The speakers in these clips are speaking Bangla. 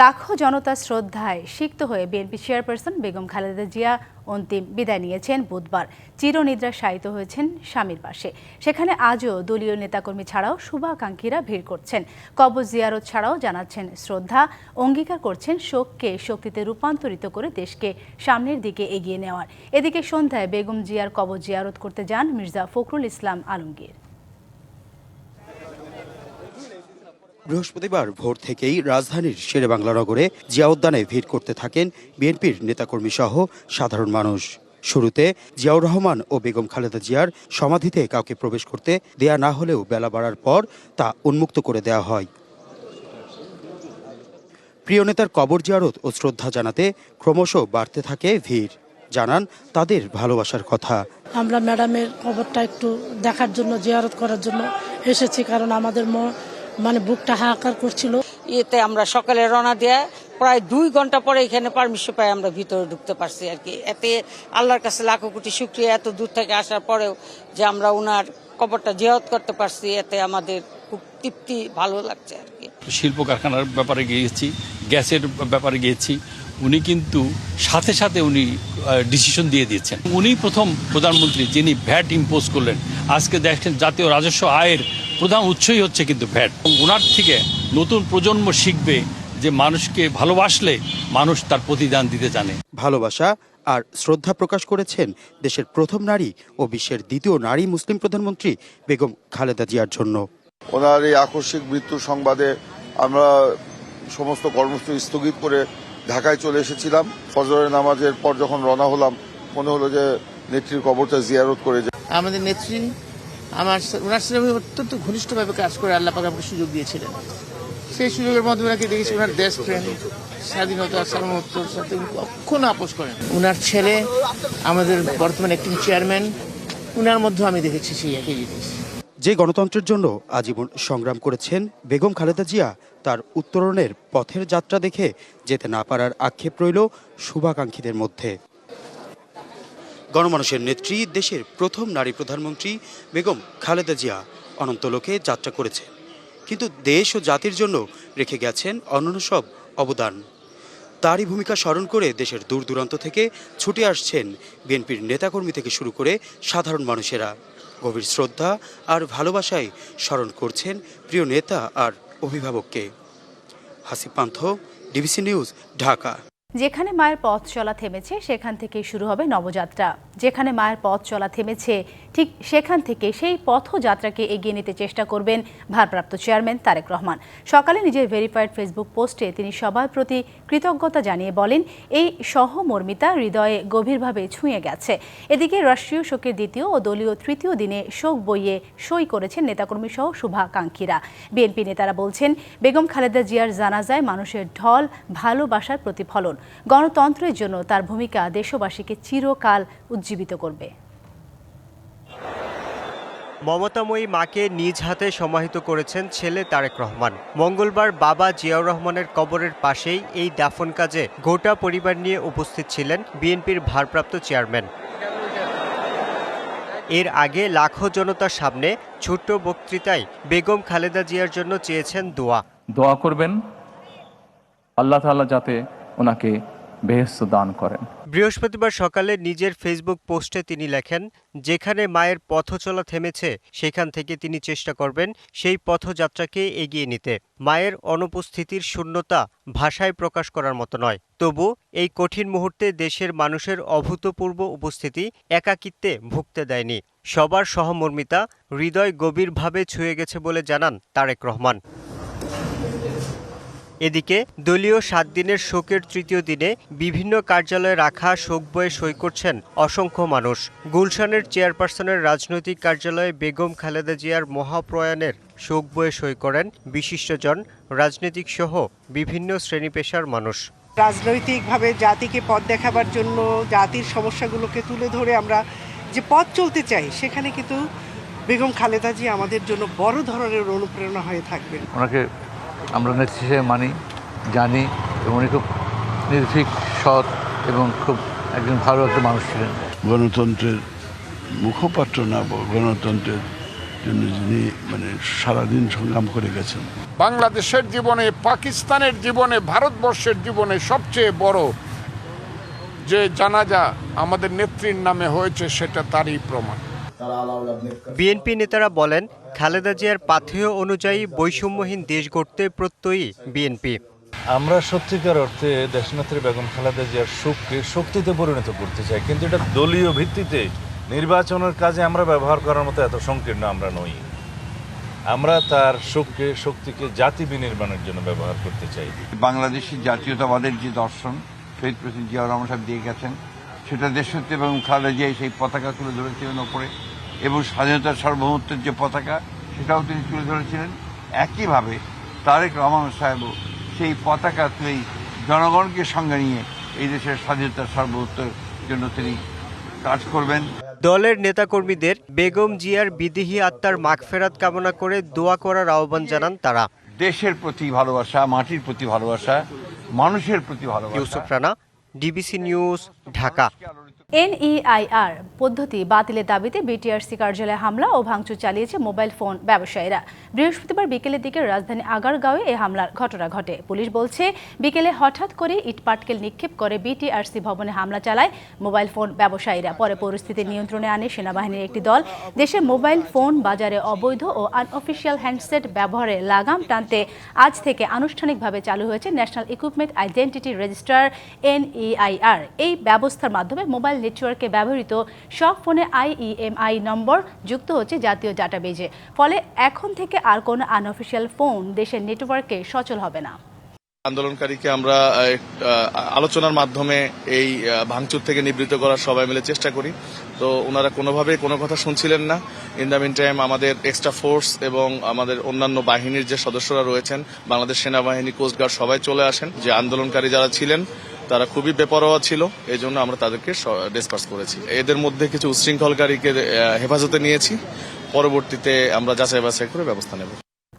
লাখো জনতার শ্রদ্ধায় সিক্ত হয়ে বিএনপি চেয়ারপারসন বেগম খালেদা জিয়া অন্তিম বিদায় নিয়েছেন বুধবার। চিরনিদ্রা শায়িত হয়েছেন স্বামীর পাশে। সেখানে আজও দলীয় নেতাকর্মী ছাড়াও শুভাকাঙ্ক্ষীরা ভিড় করছেন। কবর জিয়ারত ছাড়াও জানাচ্ছেন শ্রদ্ধা, অঙ্গীকার করছেন শোককে শক্তিতে রূপান্তরিত করে দেশকে সামনের দিকে এগিয়ে নেওয়ার। এদিকে সন্ধ্যায় বেগম জিয়ার কবর জিয়ারত করতে যান মির্জা ফখরুল ইসলাম আলমগীর। বৃহস্পতিবার ভোর থেকেই রাজধানীর শেরেবাংলা নগরে জিয়া উদ্যানে ভিড় করতে থাকেন বিএনপির নেতাকর্মী সহ সাধারণ মানুষ। শুরুতে জিয়াউর রহমান ও বেগম খালেদা জিয়ার সমাধিতে কাউকে প্রবেশ করতে দেয়া না হলেও বেলা বাড়ার পর তা উন্মুক্ত করে দেওয়া হয়। প্রিয় নেতার কবর জিয়ারত ও শ্রদ্ধা জানাতে ক্রমশ বাড়তে থাকে ভিড়। জানান তাদের ভালোবাসার কথা। আমরা ম্যাডামের কবরটা একটু দেখার জন্য, জিয়ারত করার জন্য এসেছি, কারণ আমাদের বুকটা হাহাকার করছিল। এতে আমরা সকালে রওনা দেয়া প্রায় 2 ঘন্টা পরে এখানে পারমিশন পাই আমরা ভিতরে ঢুকতে পারছি আর কি। এতে আল্লাহর কাছে লাখো কোটি শুকরিয়া, এত দূর থেকে আসার পরেও যে আমরা ওনার কবরটা জিয়ারত করতে পারছি, এতে আমাদের খুব তৃপ্তি, ভালো লাগছে আর কি। শিল্প কারখানার ব্যাপারে গিয়েছি, গ্যাসের ব্যাপারে গিয়েছি, উনি কিন্তু সাথে সাথে উনি ডিসিশন দিয়ে দিয়েছেন। উনি প্রথম প্রধানমন্ত্রী যিনি ভ্যাট ইম্পোজ করলেন। আজকে দেখেন জাতীয় রাজস্ব আয়ের প্রধান উৎসই হচ্ছে কিন্তু ভ্যাট। ওনার থেকে নতুন প্রজন্ম শিখবে যে মানুষকে ভালোবাসলে মানুষ তার প্রতিদান দিতে জানে। ভালোবাসা আর শ্রদ্ধা প্রকাশ করেছেন দেশের প্রথম নারী ও বিশ্বের দ্বিতীয় নারী মুসলিম প্রধানমন্ত্রী বেগম খালেদা জিয়ার জন্য। ওনার এই আকস্মিক মৃত্যুর সংবাদে আমরা সমস্ত কর্মসূচি স্থগিত করে ঢাকায় চলে এসেছিলাম। ফজরের নামাজের পর যখন রওনা হলাম, মনে হলো যে নেত্রীর কবরটা জিয়ারত করে যায়। আমাদের নেত্রী ওনার সাথে অত্যন্ত ঘনিষ্ঠভাবে কাজ করে আল্লাহ পাক আমাকে সুযোগ দিয়েছিলেন। সেই সুযোগের মধ্যে ওনাকে দেখেছি ওনার দেশপ্রেম, স্বাধীনতা, সার্বভৌমত্বর সাথে কখনো আপোষ করেন। ওনার ছেলে আমাদের বর্তমান অ্যাক্টিং চেয়ারম্যান, ওনার মধ্যে আমি দেখেছি সেই একই জিনিস। যে গণতন্ত্রের জন্য আজীবন সংগ্রাম করেছেন বেগম খালেদা জিয়া, তার উত্তরণের পথের যাত্রা দেখে যেতে না পারার আক্ষেপ রইল শুভাকাঙ্ক্ষীদের মধ্যে। গণমানুষের নেত্রী, দেশের প্রথম নারী প্রধানমন্ত্রী বেগম খালেদা জিয়া অনন্তলোকে যাত্রা করেছেন, কিন্তু দেশ ও জাতির জন্য রেখে গেছেন অনন্য সব অবদান। তারই ভূমিকা স্মরণ করে দেশের দূর দূরান্ত থেকে ছুটে আসছেন বিএনপির নেতাকর্মী থেকে শুরু করে সাধারণ মানুষেরা। গভীর শ্রদ্ধা আর ভালোবাসায় স্মরণ করছেন প্রিয় নেতা আর অভিভাবককে। হাসিব পান্থ, ডিবিসি নিউজ, ঢাকা। যেখানে মায়ের পথ চলা থেমেছে সেখান থেকেই শুরু হবে নবযাত্রা। যেখানে মায়ের পথ চলা থেমেছে ঠিক সেখান থেকে সেই পথযাত্রাকে এগিয়ে নিতে চেষ্টা করবেন ভারপ্রাপ্ত চেয়ারম্যান তারেক রহমান। সকালে নিজের ভেরিফাইড ফেসবুক পোস্টে তিনি সবার প্রতি কৃতজ্ঞতা জানিয়ে বলেন, এই সহমর্মিতা হৃদয়ে গভীরভাবে ছুঁয়ে গেছে। এদিকে রাষ্ট্রীয় শোকের দ্বিতীয় ও দলীয় তৃতীয় দিনে শোক বইয়ে সই করেছেন নেতাকর্মী সহ শুভাকাঙ্ক্ষীরা। বিএনপি নেতারা বলছেন, বেগম খালেদা জিয়ার জানাজায় মানুষের ঢল ভালোবাসার প্রতিফলন। গণতন্ত্রের জন্য তার ভূমিকা দেশবাসীকে চিরকাল উজ্জীবিত করবে। মমতাময়ী মাকে নিজ হাতে সমাহিত করেছেন ছেলে তারেক রহমান। মঙ্গলবার বাবা জিয়াউর রহমানের কবরের পাশেই এই দাফন কাজে গোটা পরিবার নিয়ে উপস্থিত ছিলেন বিএনপির ভারপ্রাপ্ত চেয়ারম্যান। এর আগে লাখো জনতার সামনে ছোট্ট বক্তৃতায় বেগম খালেদা জিয়ার জন্য চেয়েছেন দোয়া করবেন, আল্লাহ তাআলা যাতে ওনাকে বেহেশত দান করেন। বৃহস্পতিবার সকালে নিজের ফেসবুক পোস্টে তিনি লেখেন, যেখানে মায়ের পথচলা থেমেছে সেখান থেকে তিনি চেষ্টা করবেন সেই পথযাত্রাকে এগিয়ে নিতে। মায়ের অনুপস্থিতির শূন্যতা ভাষায় প্রকাশ করার মতো নয়। তবু এই কঠিন মুহূর্তে দেশের মানুষের অভূতপূর্ব উপস্থিতি একাকিত্বে ভুগতে দেয়নি। সবার সহমর্মিতা হৃদয় গভীরভাবে ছুঁয়ে গেছে বলে জানান তারেক রহমান। এদিকে দলীয় 7 দিনের শোকের তৃতীয় দিনে বিভিন্ন কার্যালয়ে রাখা শোক বইয়ে সই করছেন অসংখ্য মানুষ। গুলশানের চেয়ারপারসনের রাজনৈতিক কার্যালয়ে বেগম খালেদা জিয়ার মহাপ্রয়াণের শোক বইয়ে সই করেন বিশিষ্টজন, রাজনৈতিক সহ বিভিন্ন শ্রেণী পেশার মানুষ। রাজনৈতিকভাবে জাতিকে পথ দেখাবার জন্য, জাতির সমস্যাগুলোকে তুলে ধরে আমরা যে পথ চলতে চাই, সেখানে কিন্তু বেগম খালেদা জিয়া আমাদের জন্য বড় ধরনের অনুপ্রেরণা হয়ে থাকবেন। ওনাকে আমরা নেত্রী হিসেবে মানি, জানি, এবং উনি খুব নির্ভীক, সৎ এবং খুব একজন ভালো একটা মানুষ ছিলেন। গণতন্ত্রের মুখপাত্র না, গণতন্ত্রের জন্য যিনি মানে সারাদিন সংগ্রাম করে গেছেন। বাংলাদেশের জীবনে, পাকিস্তানের জীবনে, ভারতবর্ষের জীবনে সবচেয়ে বড় যে জানাজা আমাদের নেত্রীর নামে হয়েছে সেটা তারই প্রমাণ। বিএনপি নেতারা বলেন, খালেদা জিয়ার পাথেয় অনুযায়ী বৈষম্যহীন দেশ গড়তে প্রত্যয়ী বিএনপি। আমরা সত্যিকার অর্থে দেশনেত্রী বেগম খালেদা জিয়ার সুখকে শক্তিতে পরিণত করতে চাই, কিন্তু এটা দলীয় ভিত্তিতে নির্বাচনের কাজে আমরা ব্যবহার করার মতো এত সংকীর্ণ আমরা নই। আমরা তার সুখকে, শক্তিকে জাতি বিনির্মাণের জন্য ব্যবহার করতে চাই। বাংলাদেশি জাতীয়তাবাদের যে দর্শন শহীদ প্রেসিডেন্ট জিয়াউর রহমান সাহেব দিয়ে গেছেন, সেটা দেশনেত্রী বেগম খালেদা জিয়া সেই পতাকা তুলে ধরেছিলেন ওপরে, এবং স্বাধীনতার সার্বভৌমত্বের যে পতাকা সেটাও তিনি তুলে ধরেছিলেন। একইভাবে তারেক রহমান সাহেবও সেই পতাকা তুলেই জনগণকে সঙ্গে নিয়ে এই দেশের স্বাধীনতার সার্বভৌমত্বের জন্য তিনি কাজ করবেন। দলের নেতাকর্মীদের বেগম জিয়ার বিদেহী আত্মার মাগফেরাত কামনা করে দোয়া করার আহ্বান জানান তারা। দেশের প্রতি ভালোবাসা, মাটির প্রতি ভালোবাসা, মানুষের প্রতি ভালোবাসা। Yusuf Rana, DBC news, Dhaka. NEIR পদ্ধতি বাতিলের দাবিতে বিটিআরসি কার্যালয়ে হামলা ও ভাঙচুর চালিয়েছে মোবাইল ফোন ব্যবসায়ীরা। বৃহস্পতিবার বিকেলের দিকে রাজধানী আগারগাঁওয়ে এই হামলার ঘটনা ঘটে। পুলিশ বলছে, বিকেলে হঠাৎ করে ইটপাটকেল নিক্ষেপ করে বিটিআরসি ভবনে হামলা চালায় মোবাইল ফোন ব্যবসায়ীরা। পরে পরিস্থিতি নিয়ন্ত্রণে আনে সেনাবাহিনীর একটি দল। দেশে মোবাইল ফোন বাজারে অবৈধ ও আনঅফিসিয়াল হ্যান্ডসেট ব্যবহারে লাগাম টানতে আজ থেকে আনুষ্ঠানিকভাবে চালু হয়েছে national equipment identity register NEIR। এই ব্যবস্থার মাধ্যমে মোবাইল নেটওয়ার্কে ব্যবহৃত সব ফোনে IEMI নম্বর যুক্ত হচ্ছে জাতীয় ডাটাবেজে। ফলে এখন থেকে আর কোনো আনঅফিসিয়াল ফোন দেশের নেটওয়ার্কে সচল হবে না। আন্দোলনকারীকে আমরা আলোচনার মাধ্যমে এই ভাঙচুর থেকে নিবৃত্ত করার সবাই মিলে চেষ্টা করি, তো ওনারা কোনোভাবেই কোনো কথা শুনছিলেন না। ইন দ্য মিন টাইম আমাদের এক্সট্রা ফোর্স এবং আমাদের অন্যান্য বাহিনীর যে সদস্যরা রয়েছেন, বাংলাদেশ সেনাবাহিনী, কোস্টগার্ড সবাই চলে আসেন। যে আন্দোলনকারী যারা ছিলেন তারা খুবই বেপরোয়া ছিল, এই জন্য আমরা তাদেরকে ডিসপার্স করেছি। এদের মধ্যে কিছু উচ্ছৃঙ্খলকারীকে হেফাজতে নিয়েছি, পরবর্তীতে আমরা যাচাই বাছাই করে ব্যবস্থা নেব।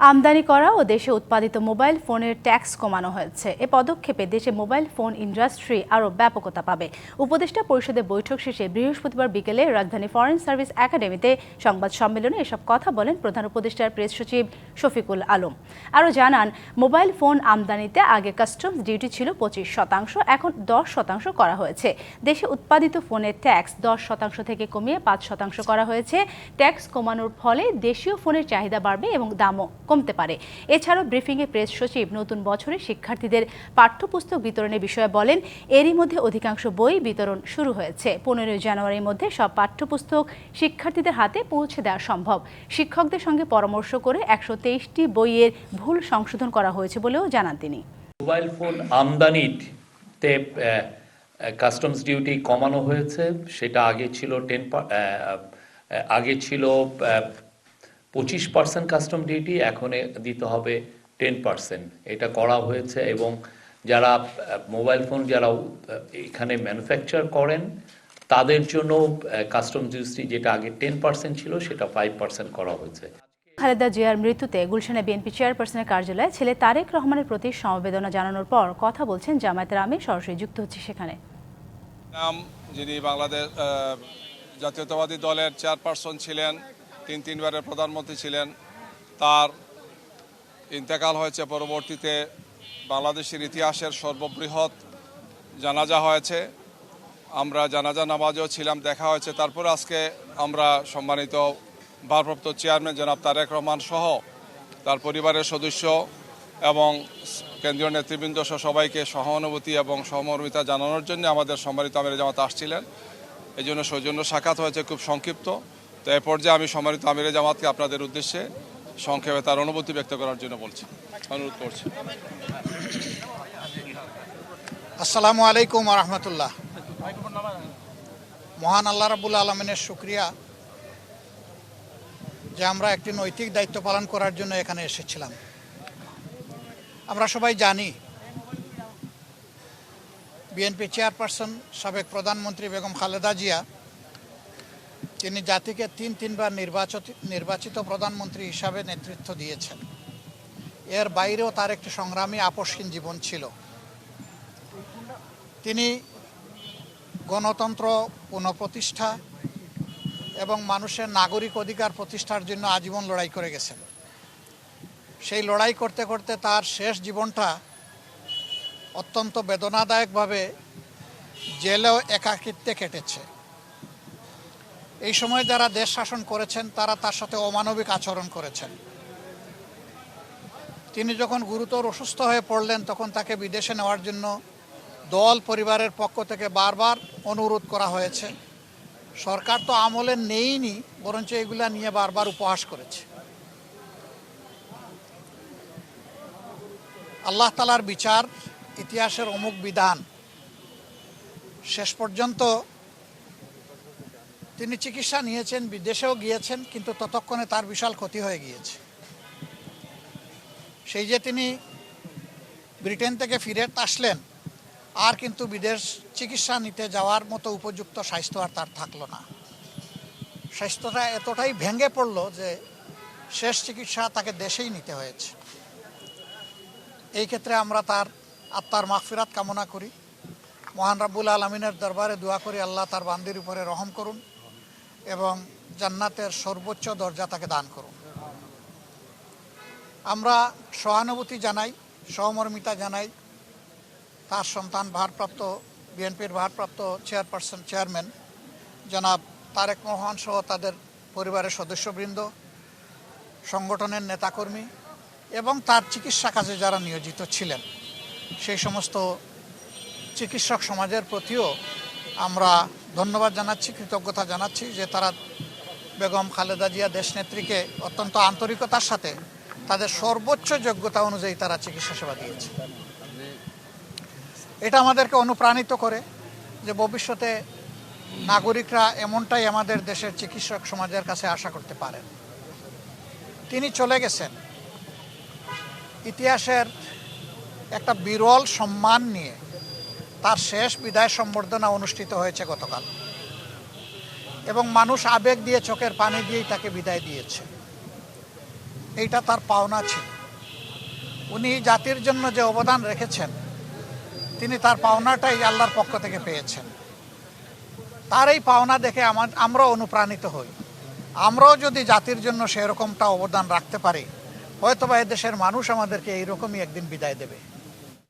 আমদানি করা ও দেশে উৎপাদিত মোবাইল ফোনের ট্যাক্স কমানো হয়েছে। এ পদক্ষেপে দেশে মোবাইল ফোন ইন্ডাস্ট্রি আরও ব্যাপকতা পাবে। উপদেষ্টা পরিষদের বৈঠক শেষে বৃহস্পতিবার বিকেলে রাজধানী ফরেন সার্ভিস একাডেমিতে সংবাদ সম্মেলনে এসব কথা বলেন প্রধান উপদেষ্টার প্রেস সচিব শফিকুল আলম। আরও জানান, মোবাইল ফোন আমদানিতে আগে কাস্টমস ডিউটি ছিল 25%, এখন 10% করা হয়েছে। দেশে উৎপাদিত ফোনের ট্যাক্স 10% থেকে কমিয়ে 5% করা হয়েছে। ট্যাক্স কমানোর ফলে দেশীয় ফোনের চাহিদা বাড়বে এবং দামও কমতে পারে। এছাড়াও ব্রিফিংয়ে প্রেস সচিব নতুন বছরে শিক্ষার্থীদের পাঠ্যপুস্তক বিতরণের বিষয়ে বলেন, এরই মধ্যে অধিকাংশ বই বিতরণ শুরু হয়েছে। 15 জানুয়ারির মধ্যে সব পাঠ্যপুস্তক শিক্ষার্থীদের হাতে পৌঁছে দেওয়া সম্ভব। শিক্ষকদের সঙ্গে পরামর্শ করে 123টি বইয়ের ভুল সংশোধন করা হয়েছে বলেও জানান তিনি। মোবাইল ফোন আমদানিতে কাস্টমস ডিউটি কমানো হয়েছে। সেটা আগে ছিল 25% কাস্টম ডিউটি, এখন দিতে হবে 10%। এটা করা হয়েছে এবং যারা মোবাইল ফোন যারা এখানে ম্যানুফ্যাকচার করেন তাদের জন্য কাস্টম ডিউটি যেটা আগে 10% ছিল সেটা 5% করা হয়েছে। খালেদা জিয়ার মৃত্যুতে গুলশানে বিএনপি চেয়ারপারসনের কার্যালয়ে ছেলে তারেক রহমানের প্রতি সমবেদনা জানানোর পর কথা বলছেন জামায়াতের আমির, সরাসরি যুক্ত হচ্ছে সেখানে। যিনি বাংলাদেশ জাতীয়তাবাদী দলের চেয়ারপারসন ছিলেন, 3 বারের প্রধানমন্ত্রী ছিলেন, তার ইন্তেকাল হয়েছে। পরবর্তীতে বাংলাদেশের ইতিহাসের সর্ববৃহৎ জানাজা হয়েছে। আমরা জানাজা নামাজেও ছিলাম, দেখা হয়েছে। তারপরে আজকে আমরা সম্মানিত ভারপ্রাপ্ত চেয়ারম্যান জনাব তারেক রহমান সহ তার পরিবারের সদস্য এবং কেন্দ্রীয় নেতৃবৃন্দ সহ সবাইকে সহানুভূতি এবং সহমর্মিতা জানানোর জন্য আমাদের সম্মানিত আমির জামাত আসছিলেন। এই জন্য সৌজন্য সাক্ষাৎ হয়েছে, খুব সংক্ষিপ্ত। তো এ পর্যায়ে আমি সম্মানিত আমিরে জামাতকে আপনাদের উদ্দেশ্যে সংক্ষেপে তার অনুভূতি ব্যক্ত করার জন্য অনুরোধ করছি। আসসালামু আলাইকুম ওয়া রাহমাতুল্লাহ। মহান আল্লাহ রাব্বুল আলামিনের শুকরিয়া যে আমরা একটি নৈতিক দায়িত্ব পালন করার জন্য এখানে এসেছিলাম। আমরা সবাই জানি বিএনপি চেয়ারপারসন সাবেক প্রধানমন্ত্রী বেগম খালেদা জিয়া, তিনি জাতিকে 3বার নির্বাচিত প্রধানমন্ত্রী হিসাবে নেতৃত্ব দিয়েছেন। এর বাইরেও তার একটি সংগ্রামী আপসহীন জীবন ছিল। তিনি গণতন্ত্র পুনঃপ্রতিষ্ঠা, এবং মানুষের নাগরিক অধিকার প্রতিষ্ঠার জন্য আজীবন লড়াই করে গেছেন। সেই লড়াই করতে করতে তার শেষ জীবনটা অত্যন্ত বেদনাদায়কভাবে জেলেও একাকিত্বে কেটেছে। এই সময় যারা দেশ শাসন করেছেন তারা তার সাথে অমানবিক আচরণ করেছেন। তিনি যখন গুরুতর অসুস্থ হয়ে পড়লেন তখন তাকে বিদেশে নেওয়ার জন্য দল পরিবারের পক্ষ থেকে বারবার অনুরোধ করা হয়েছে। সরকার তো আমলে নেইনি, বরঞ্চ এগুলা নিয়ে বারবার উপহাস করেছে। আল্লাহ তাআলার বিচার ইতিহাসের অমুক বিধান। শেষ পর্যন্ত তিনি চিকিৎসা নিয়েছেন, বিদেশেও গিয়েছেন, কিন্তু ততক্ষণে তার বিশাল ক্ষতি হয়ে গিয়েছে। সেই যে তিনি ব্রিটেন থেকে ফিরে আসলেন, আর কিন্তু বিদেশ চিকিৎসা নিতে যাওয়ার মতো উপযুক্ত স্বাস্থ্য আর তার থাকলো না। স্বাস্থ্যটা এতটাই ভেঙে পড়ল যে শেষ চিকিৎসা তাকে দেশেই নিতে হয়েছে। এই ক্ষেত্রে আমরা তার আত্মার মাগফিরাত কামনা করি। মহান রাব্বুল আলামিনের দরবারে দোয়া করি আল্লাহ তার বান্দির উপরে রহম করুন এবং জান্নাতের সর্বোচ্চ দরজা তাকে দান করুন। আমরা সহানুভূতি জানাই, সহমর্মিতা জানাই তার সন্তান বিএনপির ভারপ্রাপ্ত চেয়ারম্যান জনাব তারেক রহমান সহ তাদের পরিবারের সদস্যবৃন্দ, সংগঠনের নেতাকর্মী এবং তার চিকিৎসা কাজে যারা নিয়োজিত ছিলেন সেই সমস্ত চিকিৎসক সমাজের প্রতিও আমরা ধন্যবাদ জানাচ্ছি, কৃতজ্ঞতা জানাচ্ছি যে তারা বেগম খালেদা জিয়া দেশনেত্রীকে অত্যন্ত আন্তরিকতার সাথে তাদের সর্বোচ্চ যোগ্যতা অনুযায়ী তারা চিকিৎসা সেবা দিয়েছে। এটা আমাদেরকে অনুপ্রাণিত করে যে ভবিষ্যতে নাগরিকরা এমনটাই আমাদের দেশের চিকিৎসক সমাজের কাছে আশা করতে পারেন। তিনি চলে গেছেন ইতিহাসের একটা বিরল সম্মান নিয়ে। তার শেষ বিদায় সম্বর্ধনা অনুষ্ঠিত হয়েছে গতকাল এবং মানুষ আবেগ দিয়ে, চোখের পানি দিয়েই তাকে বিদায় দিয়েছে। এইটা তার পাওনা ছিল। উনি জাতির জন্য যে অবদান রেখেছেন তিনি তার পাওনাটাই আল্লাহর পক্ষ থেকে পেয়েছেন। তার এই পাওনা দেখে আমরাও অনুপ্রাণিত হই। আমরাও যদি জাতির জন্য সেরকমটা অবদান রাখতে পারি, হয়তোবা এদেশের মানুষ আমাদেরকে এইরকমই একদিন বিদায় দেবে।